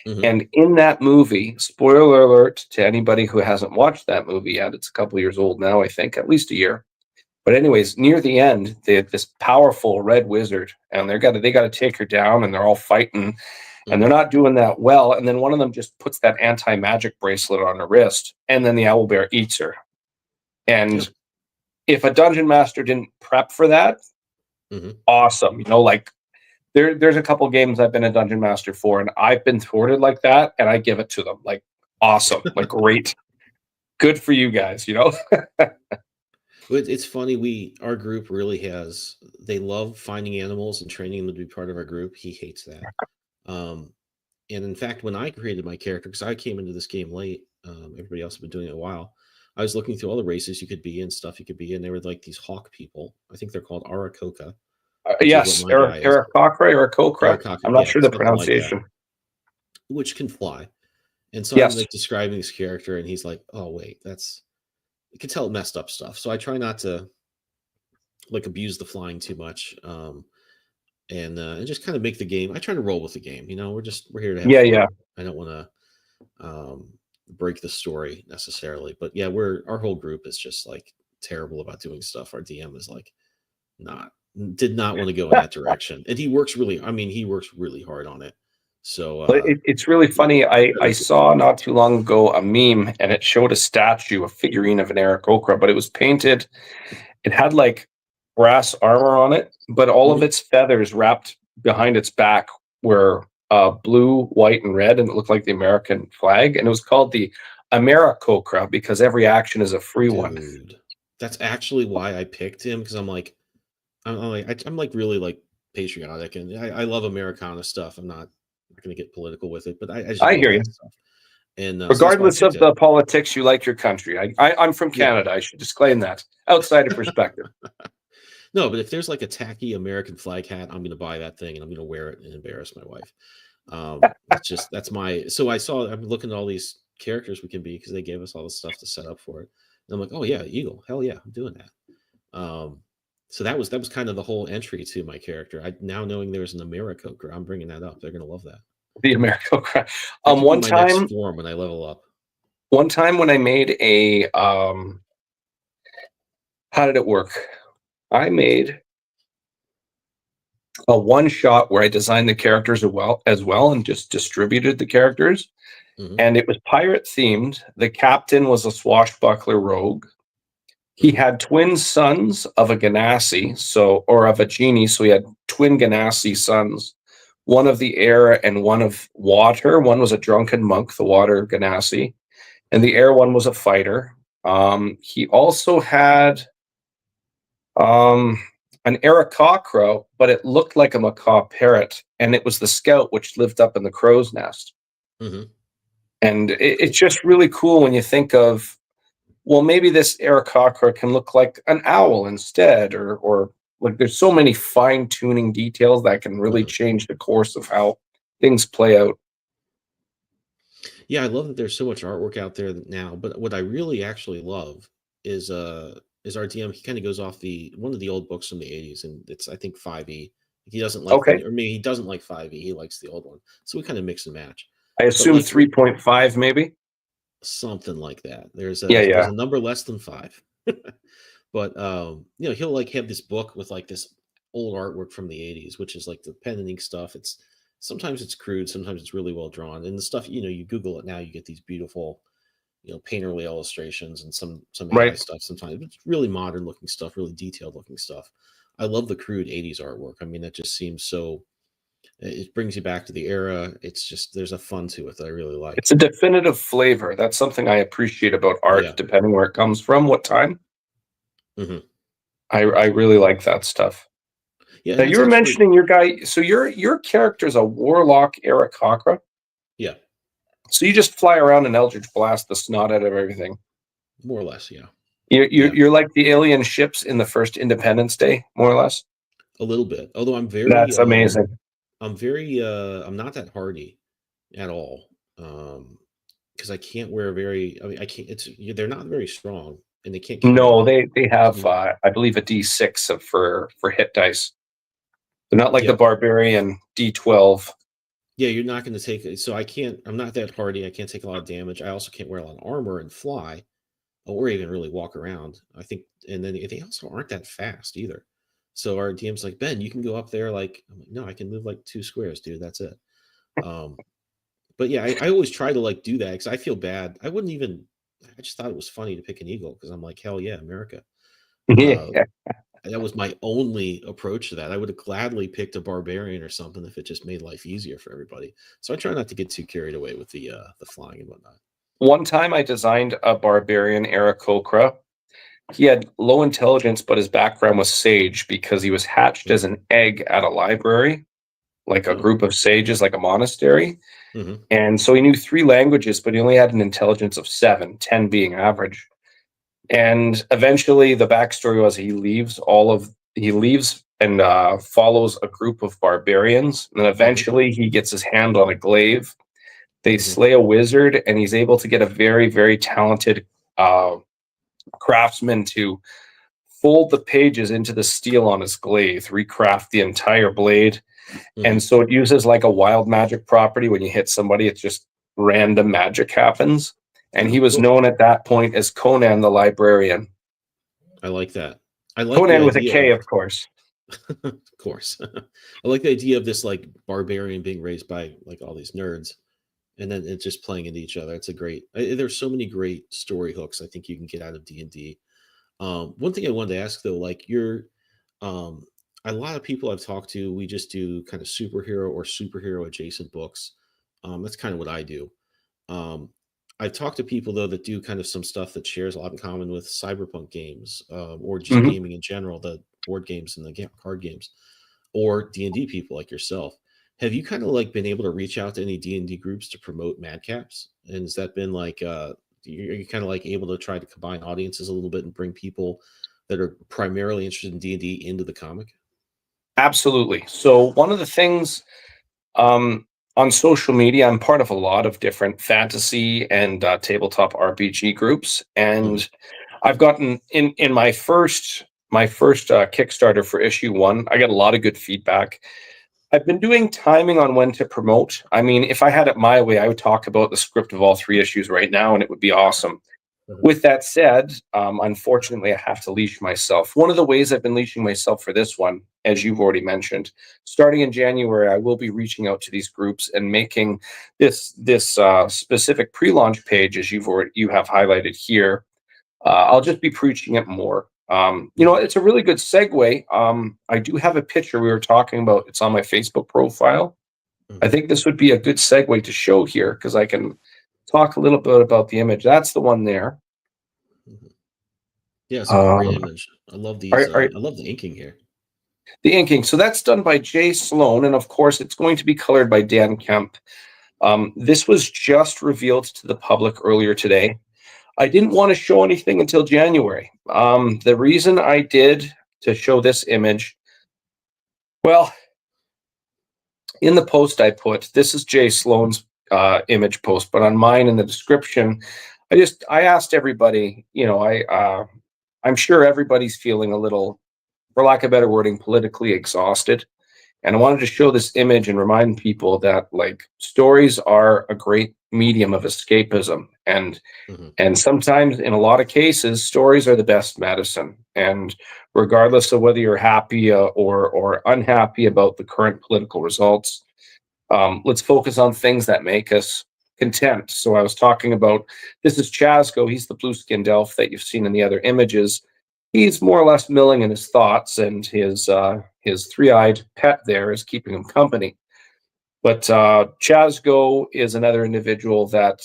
Mhm. And in that movie, spoiler alert to anybody who hasn't watched that movie yet, it's a couple years old now, I think, at least a year. But anyways, near the end, they have this powerful red wizard, and they got to take her down, and they're all fighting, and they're not doing that well. And then one of them just puts that anti-magic bracelet on her wrist, and then the owlbear eats her. And if a dungeon master didn't prep for that, awesome. Like there's a couple games I've been a dungeon master for, and I've been thwarted like that, and I give it to them. Like, awesome, like, great, good for you guys. It's funny. Our group really they love finding animals and training them to be part of our group. He hates that. And in fact, when I created my character, because I came into this game late, everybody else has been doing it a while. I was looking through all the races you could be and stuff you could be, and they were like these hawk people. I think they're called Arakoka. Yes, Aarakocra. I'm not sure the pronunciation. Like, which can fly. And so I'm like describing this character, and he's like, "Oh wait, you can tell it messed up stuff." So I try not to like abuse the flying too much, and just kind of make the game. I try to roll with the game. We're here to have fun. Yeah. I don't want to break the story necessarily, but yeah, our whole group is just like terrible about doing stuff. Our DM is like did not want to go in that direction, and he works really hard on it. So it's really funny. I saw not too long ago a meme, and it showed a figurine of an Aarakocra, but it was painted. It had like brass armor on it, but all of its feathers wrapped behind its back were blue, white, and red, and it looked like the American flag. And it was called the Aarakocra because every action is a free one. That's actually why I picked him, because I'm like really like patriotic, and I love Americana stuff. I'm not going to get political with it, but I hear you. Stuff. And regardless of the politics, you like your country. I'm from Canada. I should disclaim that. Outsider perspective. No, but if there's like a tacky American flag hat, I'm going to buy that thing and I'm going to wear it and embarrass my wife. That's my. So I'm looking at all these characters we can be because they gave us all the stuff to set up for it. And I'm like, oh yeah, eagle, hell yeah, I'm doing that. So that was kind of the whole entry to my character. I now knowing there's an Americoker, I'm bringing that up. They're gonna love that. The American cry. That could be One my next time, form when I level up. when I made a how did it work? I made a one shot where I designed the characters as well and just distributed the characters. Hmm. And it was pirate themed. The captain was a swashbuckler rogue. He Hmm. had twin sons of a Ganassi, or of a genie, so he had twin Ganassi sons, one of the air and one of water. One was a drunken monk, the water Ganassi, and the Hmm. air one was a fighter. He also had um, an Aarakocra, but it looked like a macaw parrot, and it was the scout which lived up in the crow's nest. Hmm. And it's just really cool when you think of, well, maybe this Aarakocra can look like an owl instead, or like there's so many fine tuning details that can really Hmm. change the course of how things play out. Yeah, I love that there's so much artwork out there now. But what I really actually love is our DM. He kind of goes off the one of the old books from the '80s, and it's I think 5e. He doesn't like Okay, or maybe he doesn't like 5e. He likes the old one, so we kind of mix and match. I But assume like 3.5 maybe. something like that. There's Yeah, there's yeah. a number less than five. But he'll like have this book with like this old artwork from the '80s, which is like the pen and ink stuff. It's sometimes it's crude, sometimes it's really well drawn, and the stuff you Google it now, you get these beautiful painterly illustrations and some AI Right. stuff. Sometimes it's really modern looking stuff, really detailed looking stuff. I love the crude '80s artwork. I mean, it just seems so. It brings you back to the era. It's just there's a fun to it that I really like. It's a definitive flavor. That's something I appreciate about art, Yeah. depending where it comes from, what time. Hmm. I really like that stuff. Yeah, Now and you it's were actually mentioning your guy, so your character's a warlock Aarakocra. yeah, So you just fly around and Eldritch blast the snot out of everything. more or less, yeah. You're, Yeah. you're like the alien ships in the first Independence Day, more or less. A little bit. Although That's amazing. I'm not that hardy at all. Because I can't wear very I mean I can't they're not very strong and they can't carry a No, lot. they So have I believe a D6 for hit dice. They're not like the yeah. barbarian D12. Yeah, you're not going to take it. So I'm not that hardy. I can't take a lot of damage. I also can't wear a lot of armor and fly or even really walk around. I think and then they also aren't that fast either. So our DM's like, Ben, you can go up there like I'm like, no, I can move like 2 squares, dude. That's it. Um but yeah, I always try to like do that because I feel bad. I just thought it was funny to pick an eagle because I'm like, hell yeah, America. Uh, Yeah. that was my only approach to that. I would have gladly picked a barbarian or something if it just made life easier for everybody. So I try not to get too carried away with the flying and whatnot. One time I designed a barbarian Aarakocra. He had low intelligence, but his background was sage because he was hatched as Mm. an egg at a library, like a Oh, group of sages, like a monastery. hmm. And so he knew three languages, but he only had an intelligence of seven, 10 being average. And eventually the backstory was he leaves and follows a group of barbarians. And Hmm. eventually he gets his hand on a glaive. They Hmm. slay a wizard, and he's able to get a very, very talented uh, craftsman to fold the pages into the steel on his glaive, recraft the entire blade. And Hmm. so it uses like a wild magic property. When you hit somebody, it's just random magic happens. And he Oh, was cool. known at that point as Conan the Librarian. I like that. I like the Conan with a idea K, of, of course. of course. I like the idea of this like barbarian being raised by like all these nerds and then it's just playing into each other. It's a great. There's so many great story hooks I think you can get out of D&D. One thing I wanted to ask though, like um, a lot of people I've talked to, we just do kind of superhero or superhero adjacent books. That's kind of what I do. Um, I've talked to people though that do kind of some stuff that shares a lot in common with cyberpunk games, or just Mhm. gaming in general, the board games and the card games, or D&D people like yourself. Have you kind of like been able to reach out to any D&D groups to promote Madcaps? And has that been like are you kind of like able to try to combine audiences a little bit and bring people that are primarily interested in D&D into the comic? Absolutely. So one of the things, um, on social media, I'm part of a lot of different fantasy and tabletop RPG groups, Mhm. and I've gotten in my first Kickstarter for issue one. I got a lot of good feedback. I've been doing timing on when to promote. I mean, if I had it my way, I would talk about the script of all three issues right now, and it would be awesome. Mhm. With that said, unfortunately, I have to leash myself. One of the ways I've been leashing myself for this one, as you've already mentioned, starting in January, I will be reaching out to these groups and making this specific pre-launch page, as you have highlighted here. I'll just be preaching it more. Mhm. It's a really good segue. I do have a picture we were talking about. It's on my Facebook profile. I Mhm. think this would be a good segue to show here because I can talk a little bit about the image. That's the one there. Mhm. Yeah, it's a great Um, image. I love these. are I love the inking here. the inking. So that's done by Jay Sloan, and of course, it's going to be colored by Dan Kemp. This was just revealed to the public earlier today. I didn't want to show anything until January. The reason I did to show this image, well, in the post I put, this is Jay Sloan's image post, but on mine in the description, I asked everybody, I'm sure everybody's feeling a little, for lack of better wording, politically exhausted. And I wanted to show this image and remind people that like stories are a great medium of escapism. Mhm. And sometimes in a lot of cases, stories are the best medicine. And regardless of whether you're happy or unhappy about the current political results, let's focus on things that make us content. So I was talking about this is Chasco. He's the blue skinned elf that you've seen in the other images. He's more or less milling in his thoughts, and his three-eyed pet there is keeping him company. But Chasgo is another individual that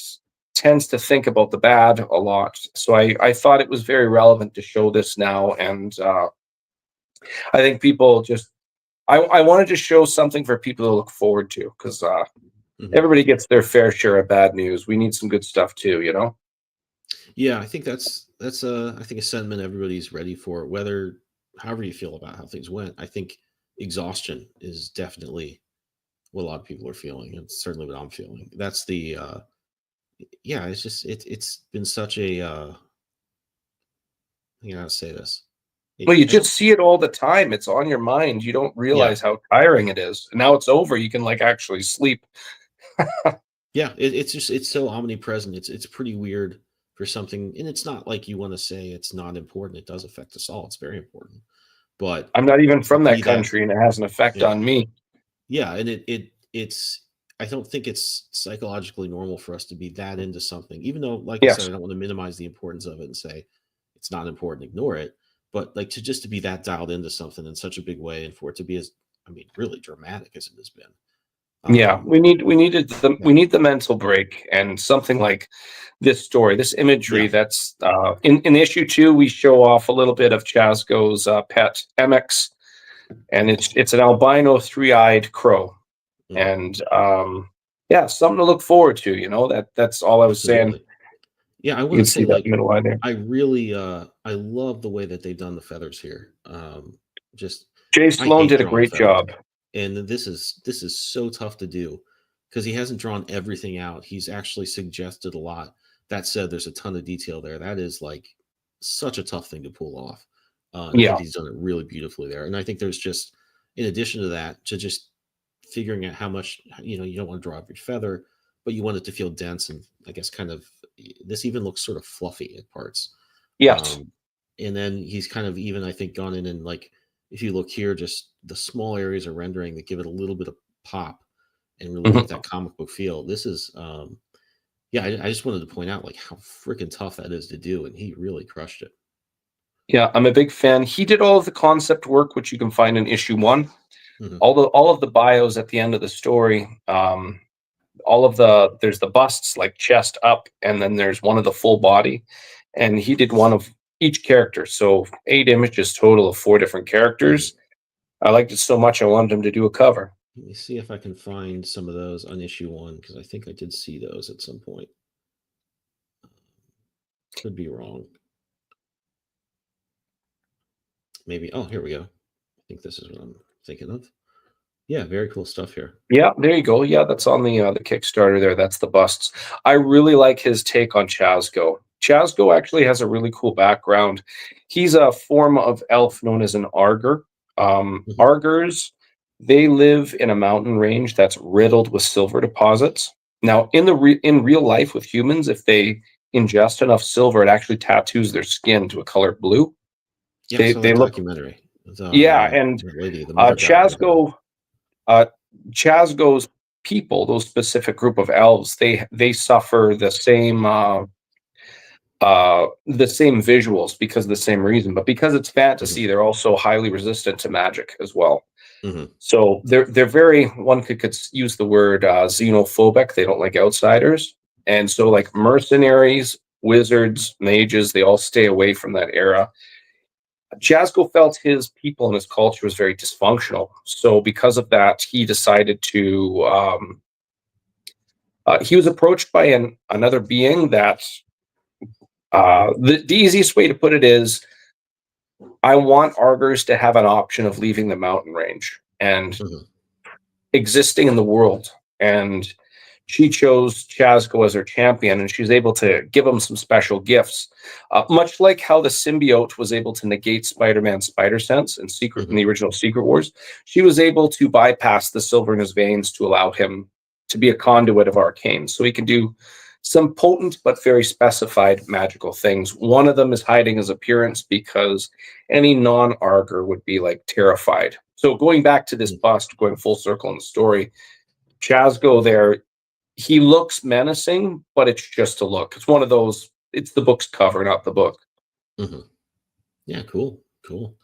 tends to think about the bad a lot. So I thought it was very relevant to show this now, and I think people just I wanted to show something for people to look forward to because Mhm. everybody gets their fair share of bad news. We need some good stuff too, you know? Yeah, I think that's I think a sentiment everybody's ready for. Whether however you feel about how things went, I think exhaustion is definitely what a lot of people are feeling. It's certainly what I'm feeling. That's the yeah. It's just it's been such a I don't know how to say this. Well, you I don't. just see it all the time. It's on your mind. You don't Yeah, realize how tiring it is. And now it's over. You can like actually sleep. yeah. It's just it's so omnipresent. It's pretty weird for something, and it's not like you want to say it's not important. It does affect us all. It's very important, but I'm not even to from that be that, country and it has an effect yeah. on me. Yeah, and it's I don't think it's psychologically normal for us to be that into something, even though, like I said, Yes. I don't want to minimize the importance of it and say it's not important, ignore it. But like to be that dialed into something in such a big way, and for it to be as I mean, really dramatic as it has been. Yeah, Um, we yeah, need the mental break and something like this story, this imagery yeah, that's in issue two, we show off a little bit of Chasco's pet MX, and it's an albino three-eyed crow. mhm, And yeah, something to look forward to, that's all I was saying. absolutely. Yeah, I You want can to say see that like middle eye there. I really I love the way that they've done the feathers here. Just Jay I Sloan hate did a drawing great feathers. job. And this is so tough to do because he hasn't drawn everything out. He's actually suggested a lot. That said, there's a ton of detail there. That is like such a tough thing to pull off. And I think Yeah. he's done it really beautifully there. And I think there's just, in addition to that, to just figuring out how much, you don't want to draw every feather, but you want it to feel dense and I guess kind of, this even looks sort of fluffy at parts. Yes. Um, and then he's kind of even, I think, gone in and like, if you look here, just the small areas of rendering that give it a little bit of pop and really give it Mhm. that comic book feel. This is, yeah, I just wanted to point out like how freaking tough that is to do, and he really crushed it. Yeah, I'm a big fan. He did all of the concept work, which you can find in issue one. Hmm. All of the bios at the end of the story. All of there's the busts like chest up, and then there's one of the full body, and he did one of each character. So 8 images total of 4 different Hmm. characters. I liked it so much I wanted him to do a cover. Let me see if I can find some of those on issue one because I think I did see those at some point. Could be wrong. Maybe. Oh, here we go. I think this is what I'm thinking of. Yeah, very cool stuff here. Yeah, there you go. Yeah, that's on the Kickstarter there. That's the busts. I really like his take on Chazgo. Chazgo actually has a really cool background. He's a form of elf known as an Arger. Mhm. Argers, they live in a mountain range that's riddled with silver deposits. Now, in real life with humans, if they ingest enough silver, it actually tattoos their skin to a color blue. Yeah, I They saw they that look, documentary with yeah, and the lady, the mother god, whatever. Chazgo uh, Chazgo's people, those specific group of elves, they suffer the same visuals because of the same reason. But because it's Mhm. fantasy, they're also highly resistant to magic as well. Mhm. So they're very, one could use the word xenophobic. They don't like outsiders, and so like mercenaries, wizards, mages, they all stay away from that era. Jasko felt his people and his culture was very dysfunctional. So because of that, he decided to. He was approached by another being that the easiest way to put it is, I want Argers to have an option of leaving the mountain range and Mhm. existing in the world. And she chose Chazko as her champion, and she's able to give him some special gifts, much like how the symbiote was able to negate Spider-Man's spider sense in Mhm. the original Secret Wars. She was able to bypass the silver in his veins to allow him to be a conduit of arcane, so he can do some potent but very specified magical things. One of them is hiding his appearance because any non-Arger would be like terrified. So going back to this Mhm. bust, going full circle in the story, Chazgo there, he looks menacing, but it's just a look. It's one of those. It's the book's cover, not the book. Mhm. Yeah, cool, cool.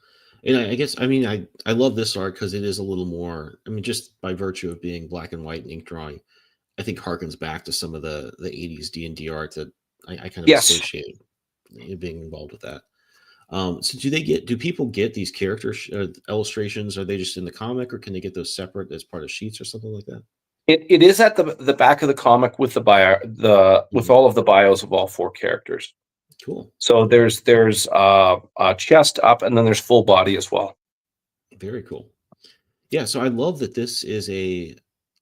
And I guess I mean I love this art because it is a little more. I mean, just by virtue of being black and white and ink drawing, I think harkens back to some of the '80s D&D art that I kind of Yes, associate being involved with that. So do people get these character illustrations? Are they just in the comic, or can they get those separate as part of sheets or something like that? it is at the back of the comic with the bio, the with Mhm. all of the bios of all four characters. Cool. So there's a chest up, and then there's full body as well. Very cool. Yeah, so I love that this is a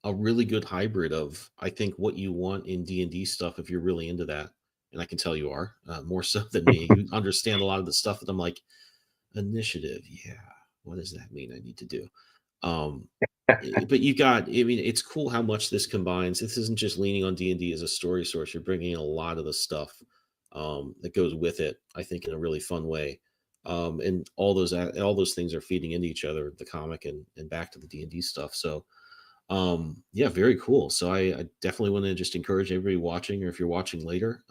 really good hybrid of I think what you want in D&D stuff if you're really into that. And I can tell you are more so than me. You understand a lot of the stuff that I'm like initiative. Yeah, what does that mean? I need to do. Um, but you got. I mean, it's cool how much this combines. This isn't just leaning on D&D as a story source. You're bringing in a lot of the stuff that goes with it. I think in a really fun way. And all those things are feeding into each other, the comic and back to the D&D stuff. So yeah, very cool. So I definitely want to just encourage everybody watching, or if you're watching later,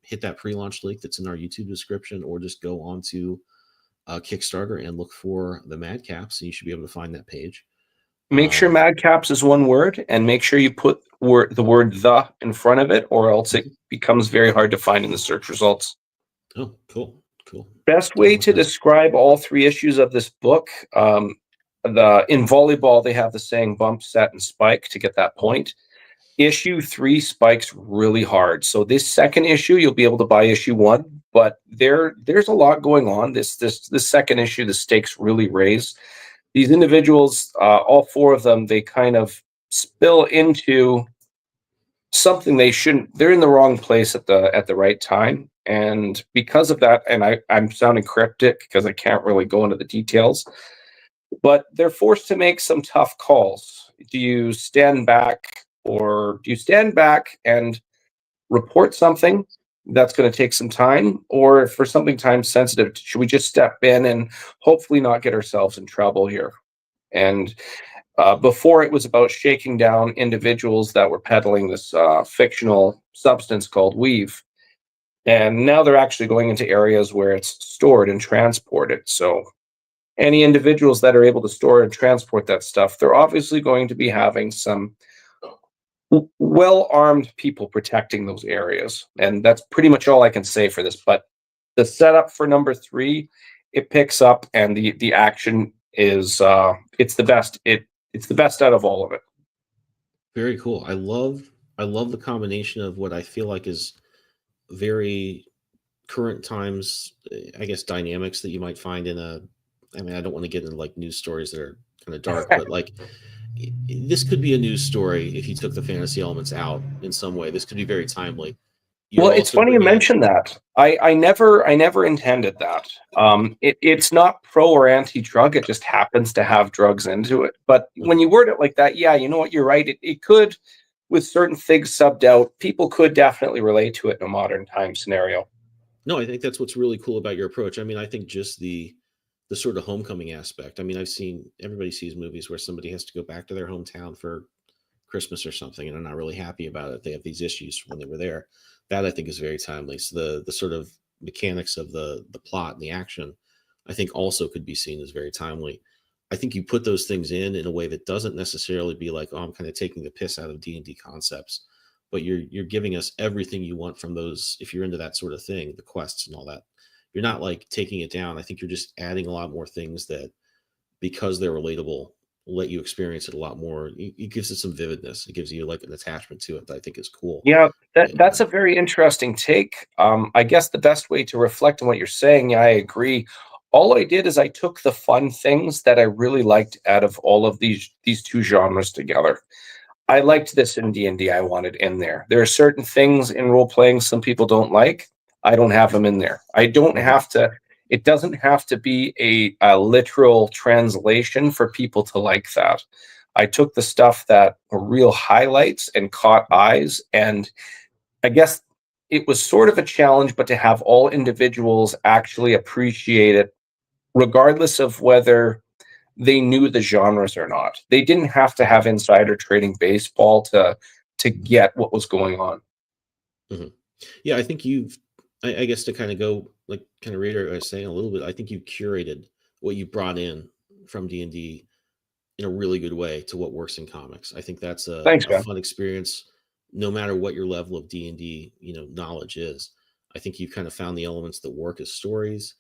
hit that pre-launch link that's in our YouTube description, or just go on to Kickstarter and look for the Mad Caps, and you should be able to find that page. Make sure Um, madcaps is one word, and make sure you put the word "the" in front of it, or else it mhm. becomes very hard to find in the search results. Oh, cool, cool. Best I'll way look to that up. describe all three issues of this book, the in volleyball they have the saying "bump, set, and spike" to get that point. Issue three spikes really hard. So this second issue, you'll be able to buy issue one, but there's a lot going on. This second issue, the stakes really raise. These individuals, all four of them, they kind of spill into something they shouldn't. They're in the wrong place at the right time, and because of that, and I'm sounding cryptic because I can't really go into the details, but they're forced to make some tough calls. Do you stand back, or do you stand back and report something that's going to take some time, or for something time sensitive, should we just step in and hopefully not get ourselves in trouble here? And before, it was about shaking down individuals that were peddling this fictional substance called weave. And now they're actually going into areas where it's stored and transported. So any individuals that are able to store and transport that stuff, they're obviously going to be having some well armed people protecting those areas. And that's pretty much all I can say for this. But the setup for number three, it picks up, and the action is it's the best. It's the best out of all of it. Very cool. I love the combination of what I feel like is very current times, I guess, dynamics that you might find in a. I mean, I don't want to get into like news stories that are kind of dark, but like this could be a news story if you took the fantasy elements out in some way. This could be very timely. Well, You're it's also funny you bringing in, mentioned that. I never intended that. It's not pro or anti drug. It just happens to have drugs into it. But when Mhm. you word it like that, yeah, you know what? You're right. It could, with certain things subbed out, people could definitely relate to it in a modern time scenario. No, I think that's what's really cool about your approach. I mean, I think just the sort of homecoming aspect. I mean, I've seen everybody sees movies where somebody has to go back to their hometown for Christmas or something, and they're not really happy about it. They have these issues when they were there. That I think is very timely. So the sort of mechanics of the plot and the action, I think also could be seen as very timely. I think you put those things in a way that doesn't necessarily be like, oh, I'm kind of taking the piss out of D&D concepts, but you're giving us everything you want from those. If you're into that sort of thing, the quests and all that, you're not like taking it down. I think you're just adding a lot more things that, because they're relatable, let you experience it a lot more. It gives it some vividness. It gives you like an attachment to it that I think is cool. Yeah, that's And a very interesting take. I guess the best way to reflect on what you're saying, yeah, I agree. All I did is I took the fun things that I really liked out of all of these two genres together. I liked this in D&D. I wanted in there. There are certain things in role playing some people don't like. I don't have them in there. I don't mhm, have to. It doesn't have to be a literal translation for people to like that. I took the stuff that were real highlights and caught eyes, and I guess it was sort of a challenge, but to have all individuals actually appreciate it, regardless of whether they knew the genres or not. They didn't have to have insider trading baseball to get what was going on. mhm. Yeah, I think I guess to kind of go like kind of reiterate what I was saying a little bit, I think you curated what you brought in from D&D in a really good way to what works in comics. I think that's Thanks, a man. fun experience, no matter what your level of D&D, knowledge is. I think you kind of found the elements that work as stories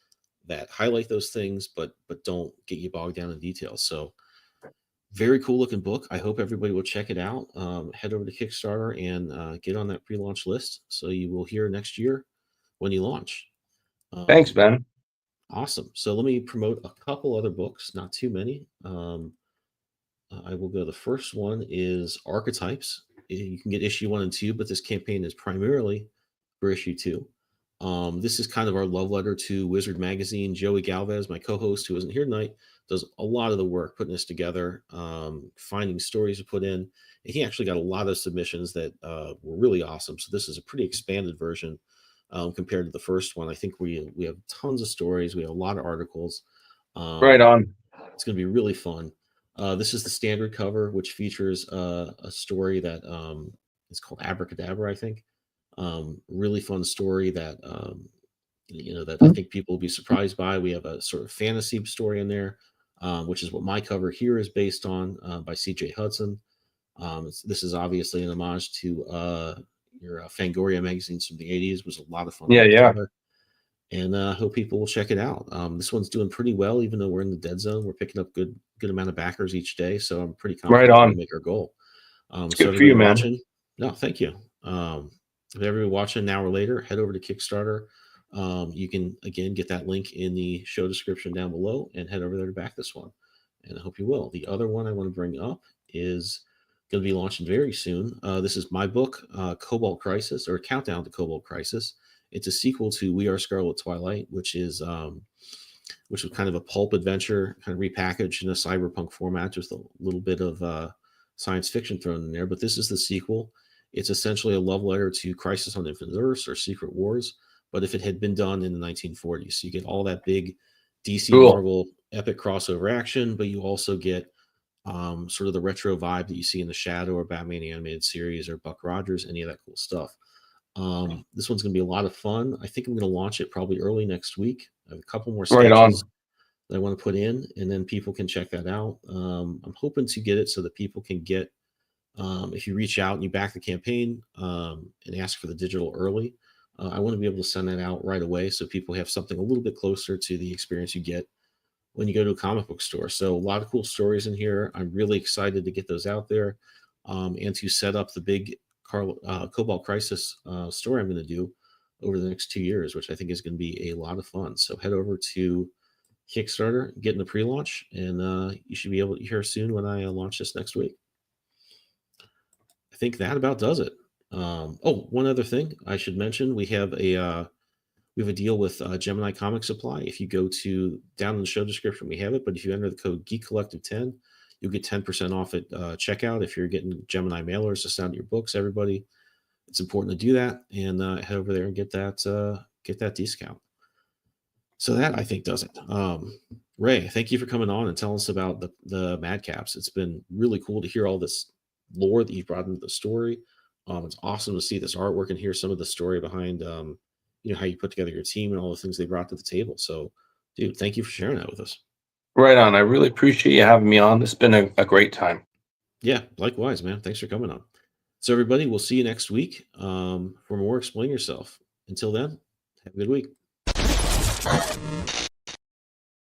that highlight those things, but don't get you bogged down in details. So very cool looking book. I hope everybody will check it out. Head over to Kickstarter and get on that pre-launch list so you will hear next year when you launch. Thanks, Um, man. awesome. So let me promote a couple other books, not too many. I will go. The first one is Archetypes. You can get issue 1 and 2, but this campaign is primarily for issue 2. This is kind of our love letter to Wizard Magazine. Joey Galvez, my co-host, who isn't here tonight, does a lot of the work putting this together, finding stories to put in. And he actually got a lot of submissions that were really awesome. So this is a pretty expanded version compared to the first one. I think we have tons of stories. We have a lot of articles. Right Um, on. it's going to be really fun. This is the standard cover, which features a story that is called Abracadabra, I think. Really fun story that that I think people will be surprised by. We have a sort of fantasy story in there, which is what my cover here is based on, by C.J. Hudson. This is obviously an homage to your Fangoria magazines from the '80s. It was a lot of fun to Yeah, put yeah. together, and I hope people will check it out. This one's doing pretty well, even though we're in the dead zone. We're picking up good amount of backers each day, so I'm pretty Right confident we're going on. to make our goal. It's So good for you, everybody man. watching, no, thank you. If everybody watching an hour later, head over to Kickstarter. You can again get that link in the show description down below and head over there to back this one. And I hope you will. The other one I want to bring up is going to be launching very soon. This is my book, Cobalt Crisis, or Countdown to Cobalt Crisis. It's a sequel to We Are Scarlet Twilight, which was kind of a pulp adventure, kind of repackaged in a cyberpunk format, just a little bit of science fiction thrown in there. But this is the sequel. It's essentially a love letter to Crisis on Infinite Earths or Secret Wars, but if it had been done in the 1940s. So you get all that big DC Cool. Marvel epic crossover action, but you also get sort of the retro vibe that you see in the Shadow or Batman animated series or Buck Rogers, any of that cool stuff. This one's going to be a lot of fun. I think I'm going to launch it probably early next week. I have a couple more Right sketches on. that I want to put in, and then people can check that out. I'm hoping to get it so that people can get, if you reach out and you back the campaign and ask for the digital early, I want to be able to send that out right away so people have something a little bit closer to the experience you get when you go to a comic book store. So a lot of cool stories in here. I'm really excited to get those out there and to set up the big Cobalt Crisis story I'm going to do over the next 2 years, which I think is going to be a lot of fun. So head over to Kickstarter, getting the pre-launch, and you should be able to hear soon when I launch this next week. I think that about does it. Oh, one other thing I should mention: we have a deal with Gemini Comic Supply. If you go to down in the show description, we have it. But if you enter the code Geek Collective 10, you'll get 10% off at checkout. If you're getting Gemini mailers to send your books, everybody, it's important to do that and head over there and get that discount. So that, I think, does it. Ray, thank you for coming on and telling us about the Madcaps. It's been really cool to hear all this lore that you've brought into the story. It's awesome to see this artwork and hear some of the story behind how you put together your team and all the things they brought to the table. So, dude, thank you for sharing that with us. Right on. I really appreciate you having me on. It's been a great time. Yeah, likewise, man. Thanks for coming on. So, everybody, we'll see you next week for more Explain Yourself. Until then, have a good week.